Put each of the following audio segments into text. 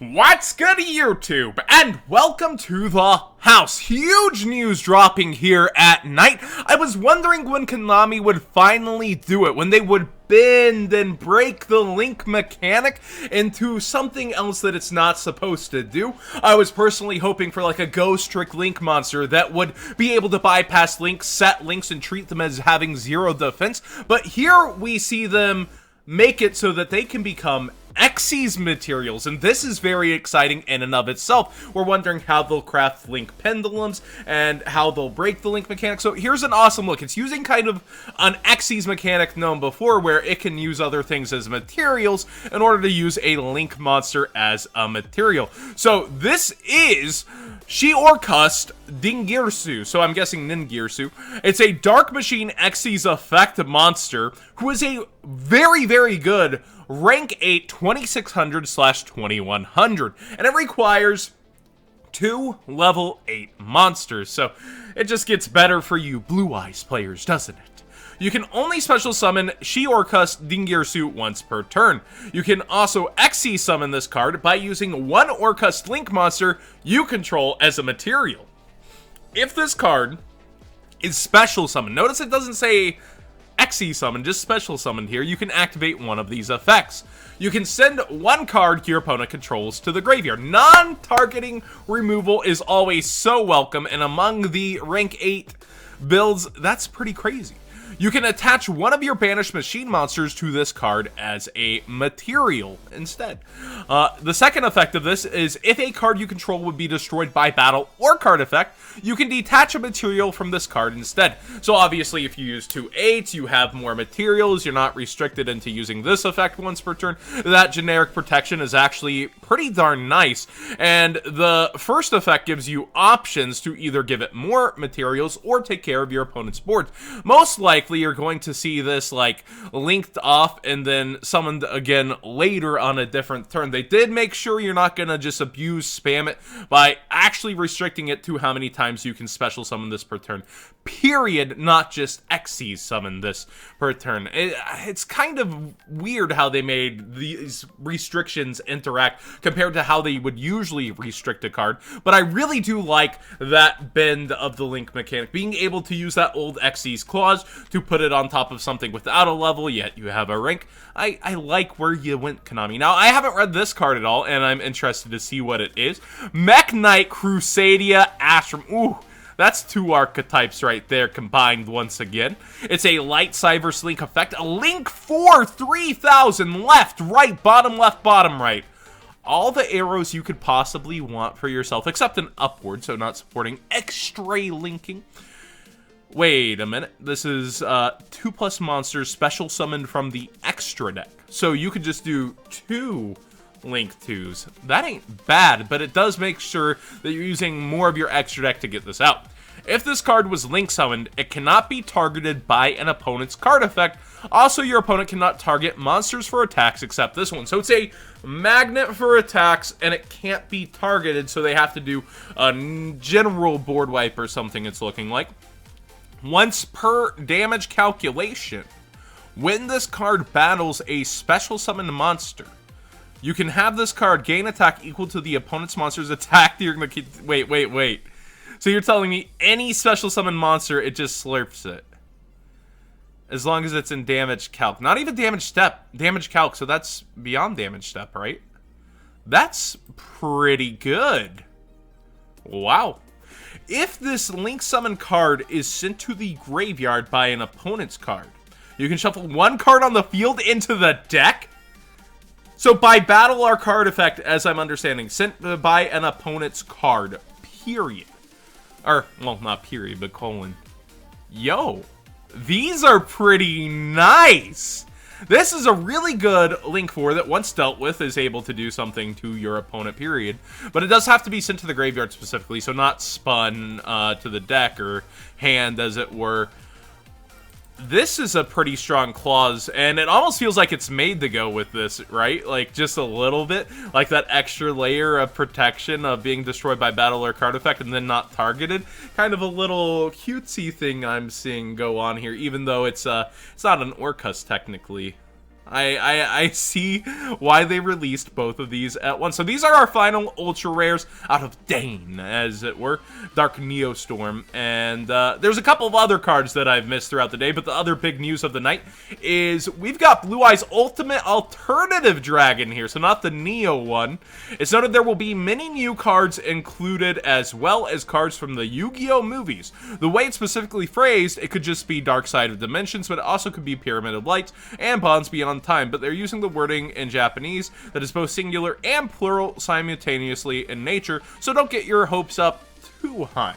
What's good, YouTube? And welcome to the house. Huge news dropping here at night. I was wondering when Konami would finally do it, when they would bend and break the link mechanic into something else that it's not supposed to do. I was personally hoping for like a ghost trick link monster that would be able to bypass links, set links, and treat them as having zero defense. But here we see them make it so that they can become XYZ materials, and this is very exciting in and of itself. We're wondering how they'll craft link pendulums and how they'll break the link mechanic. So here's an awesome look. It's using kind of an XYZ mechanic known before, where it can use other things as materials in order to use a link monster as a material. So this is Orcust Dingirsu, so I'm guessing Ningirsu. It's a Dark Machine XYZ effect monster who is a very, very good rank 8 2600/2100, and it requires 2 level 8 monsters, so it just gets better for you Blue Eyes players, doesn't it? You can only special summon Orcust Dingirsu once per turn. You can also XYZ summon this card by using one Orcust link monster you control as a material. If this card is special summoned, notice it doesn't say XYZ summon, just special summoned here, you can activate one of these effects. You can send one card your opponent controls to the graveyard. Non-targeting removal is always so welcome, and among the rank 8 builds, that's pretty crazy. You can attach one of your banished machine monsters to this card as a material instead. The second effect of this is if a card you control would be destroyed by battle or card effect, you can detach a material from this card instead. So obviously if you use 2 8s, you have more materials, you're not restricted into using this effect once per turn. That generic protection is actually pretty darn nice, and the first effect gives you options to either give it more materials or take care of your opponent's board. Most likely you're going to see this like linked off and then summoned again later on a different turn. They did make sure you're not going to just spam it by actually restricting it to how many times you can special summon this per turn. Period, not just XYZ summon this per turn. It's kind of weird how they made these restrictions interact compared to how they would usually restrict a card, but I really do like that bend of the link mechanic, being able to use that old XYZ clause to put it on top of something without a level, yet you have a rank. I like where you went, Konami. Now, I haven't read this card at all, and I'm interested to see what it is. Mekk Knight, Crusadia, Ashram. Ooh, that's 2 archetypes right there combined once again. It's a light Cyverse link effect. A link for 3000 left, right, bottom, left, bottom, right. All the arrows you could possibly want for yourself, except an upward, so not supporting extra linking. Wait a minute. This is 2+ monsters special summoned from the extra deck. So you could just do 2 link 2s. That ain't bad, but it does make sure that you're using more of your extra deck to get this out. If this card was link summoned, it cannot be targeted by an opponent's card effect. Also, your opponent cannot target monsters for attacks except this one. So it's a magnet for attacks, and it can't be targeted, so they have to do a general board wipe or something, it's looking like. Once per damage calculation, when this card battles a special summoned monster, you can have this card gain attack equal to the opponent's monster's attack during the... Wait. So you're telling me any special summon monster, it just slurps it? As long as it's in damage calc. Not even damage step. Damage calc, so that's beyond damage step, right? That's pretty good. Wow. If this link summon card is sent to the graveyard by an opponent's card, you can shuffle 1 card on the field into the deck? So by battle or card effect, as I'm understanding, sent by an opponent's card, period. Or, well, not period, but colon. Yo, these are pretty nice. This is a really good link 4 that once dealt with is able to do something to your opponent, period. But it does have to be sent to the graveyard specifically, so not spun to the deck or hand, as it were. This is a pretty strong clause, and it almost feels like it's made to go with this, right? Like, just a little bit. Like that extra layer of protection of being destroyed by battle or card effect and then not targeted. Kind of a little cutesy thing I'm seeing go on here, even though it's not an Orcust, technically. I see why they released both of these at once. So these are our final ultra rares out of Dane, as it were, Dark Neostorm. And there's a couple of other cards that I've missed throughout the day, but the other big news of the night is we've got Blue Eyes Ultimate Alternative Dragon here, so not the Neo one. It's noted there will be many new cards included, as well as cards from the Yu-Gi-Oh! Movies. The way it's specifically phrased, it could just be Dark Side of Dimensions, but it also could be Pyramid of Light and Bonds Beyond Time, but they're using the wording in Japanese that is both singular and plural simultaneously in nature, so don't get your hopes up too high.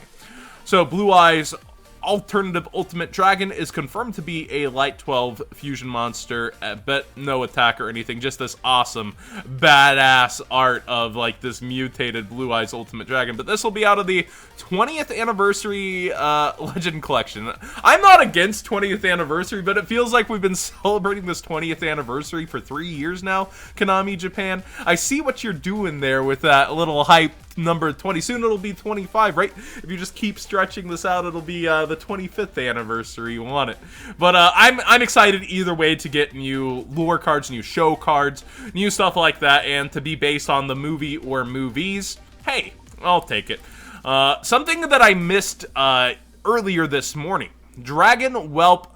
So Blue Eyes Alternative Ultimate Dragon is confirmed to be a Light 12 fusion monster, but no attack or anything, just this awesome, badass art of like this mutated Blue Eyes Ultimate Dragon. But this will be out of the 20th anniversary Legend Collection. I'm not against 20th anniversary, but it feels like we've been celebrating this 20th anniversary for 3 years now, Konami Japan. I see what you're doing there with that little hype number 20. Soon it'll be 25, right? If you just keep stretching this out, it'll be the 25th anniversary. You want it. But I'm excited either way to get new lore cards, new show cards, new stuff like that, and to be based on the movie or movies. Hey, I'll take it. Something that I missed earlier this morning. Dragon Whelplarve.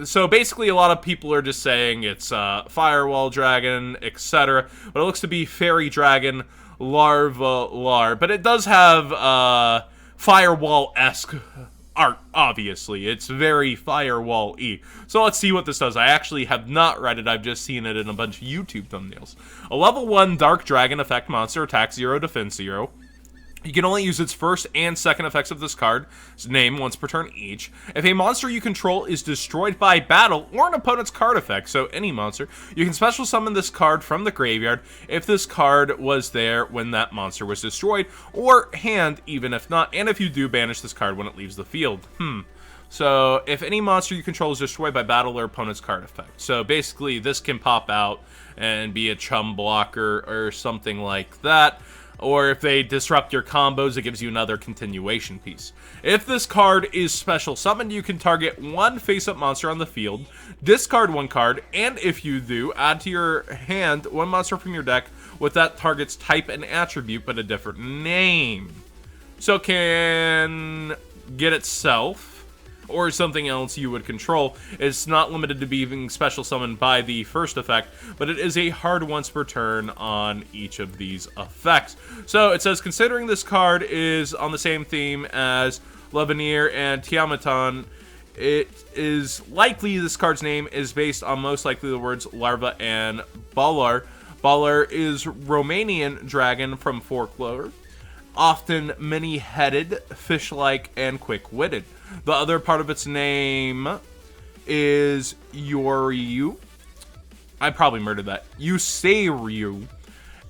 So basically a lot of people are just saying it's Firewall Dragon, etc. But it looks to be Fairy Dragon Larva. But it does have Firewall-esque art, obviously. It's very Firewall-y. So let's see what this does. I actually have not read it. I've just seen it in a bunch of YouTube thumbnails. A level 1 Dark Dragon effect monster, attack 0, defense 0. You can only use its first and second effects of this card's name once per turn each. If a monster you control is destroyed by battle or an opponent's card effect, so any monster, you can special summon this card from the graveyard if this card was there when that monster was destroyed, or hand even if not, and if you do, banish this card when it leaves the field. So if any monster you control is destroyed by battle or opponent's card effect. So basically this can pop out and be a chum blocker or something like that. Or if they disrupt your combos, it gives you another continuation piece. If this card is special summoned, you can target one face-up monster on the field, discard one card, and if you do, add to your hand one monster from your deck with that target's type and attribute, but a different name. So it can get itself, or something else you would control. It's not limited to being special summoned by the first effect, but it is a hard once per turn on each of these effects. So it says, considering this card is on the same theme as Levanir and Tiamaton, it is likely this card's name is based on most likely the words Larva and Balar. Balar is Romanian dragon from folklore, often many-headed, fish-like, and quick-witted. The other part of its name is Yoryu. I probably murdered that. Yuseiryu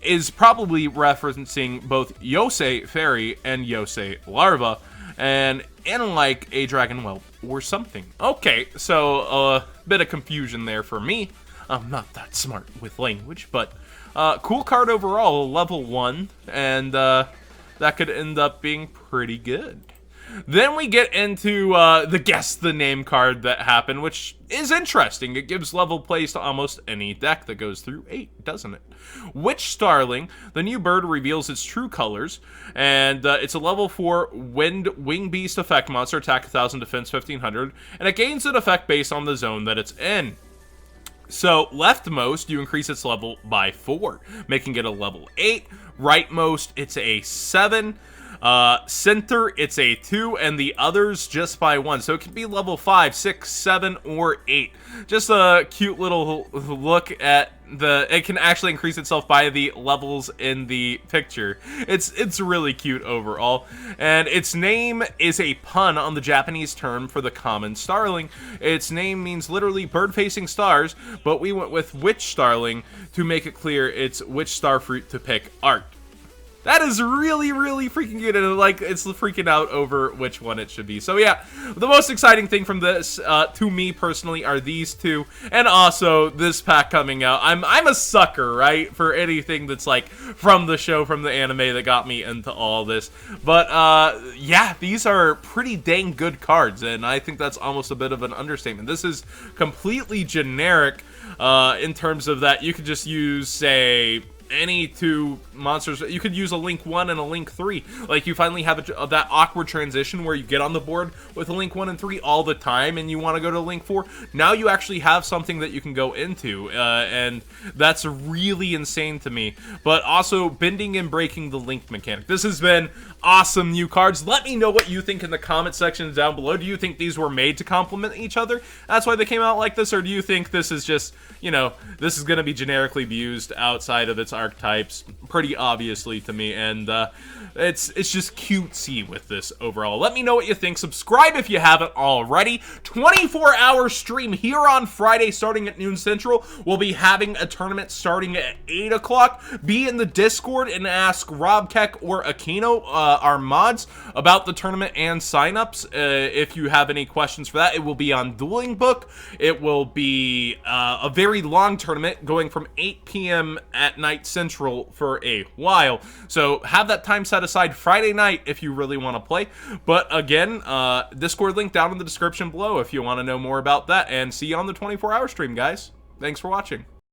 is probably referencing both Yosei Fairy and Yosei Larva, and like a dragon whelp or something. Okay, so a bit of confusion there for me. I'm not that smart with language, but cool card overall, level 1, and that could end up being pretty good. Then we get into the Guess the Name card that happened, which is interesting. It gives level plays to almost any deck that goes through 8, doesn't it? Witch Starling, the new bird reveals its true colors, and it's a level 4 Wing Beast effect monster, attack 1000, defense 1500, and it gains an effect based on the zone that it's in. So, leftmost, you increase its level by 4, making it a level 8. Rightmost, it's a 7. Center, it's a 2, and the others just by 1. So it can be level 5, 6, 7, or 8. Just a cute little look at it can actually increase itself by the levels in the picture. It's really cute overall. And its name is a pun on the Japanese term for the common starling. Its name means literally bird facing stars, but we went with Witch Starling to make it clear it's which starfruit to pick art. That is really, really freaking good, and like it's freaking out over which one it should be. So yeah, the most exciting thing from this, to me personally, are these two, and also this pack coming out. I'm a sucker, right, for anything that's like from the show, from the anime that got me into all this. But yeah, these are pretty dang good cards, and I think that's almost a bit of an understatement. This is completely generic in terms of that you could just use, say, any two monsters. You could use a Link 1 and a Link 3. Like, you finally have that awkward transition where you get on the board with a Link 1 and 3 all the time and you want to go to Link 4. Now you actually have something that you can go into, and that's really insane to me. But also, bending and breaking the Link mechanic. This has been awesome new cards. Let me know what you think in the comment section down below. Do you think these were made to complement each other? That's why they came out like this? Or do you think this is just, you know, this is going to be generically used outside of its archetypes pretty obviously to me, and it's just cutesy with this overall. Let me know what you think. Subscribe if you haven't already. 24-hour stream here on Friday starting at noon Central. We'll be having a tournament starting at 8 o'clock. Be in the Discord and ask Rob Keck or Aquino, our mods, about the tournament and signups. If you have any questions for that, it will be on Dueling Book. It will be a very long tournament going from 8 p.m. at night Central for a while. So have that time set aside Friday night if you really want to play. But again, Discord link down in the description below if you want to know more about that. And see you on the 24-hour stream, guys. Thanks for watching.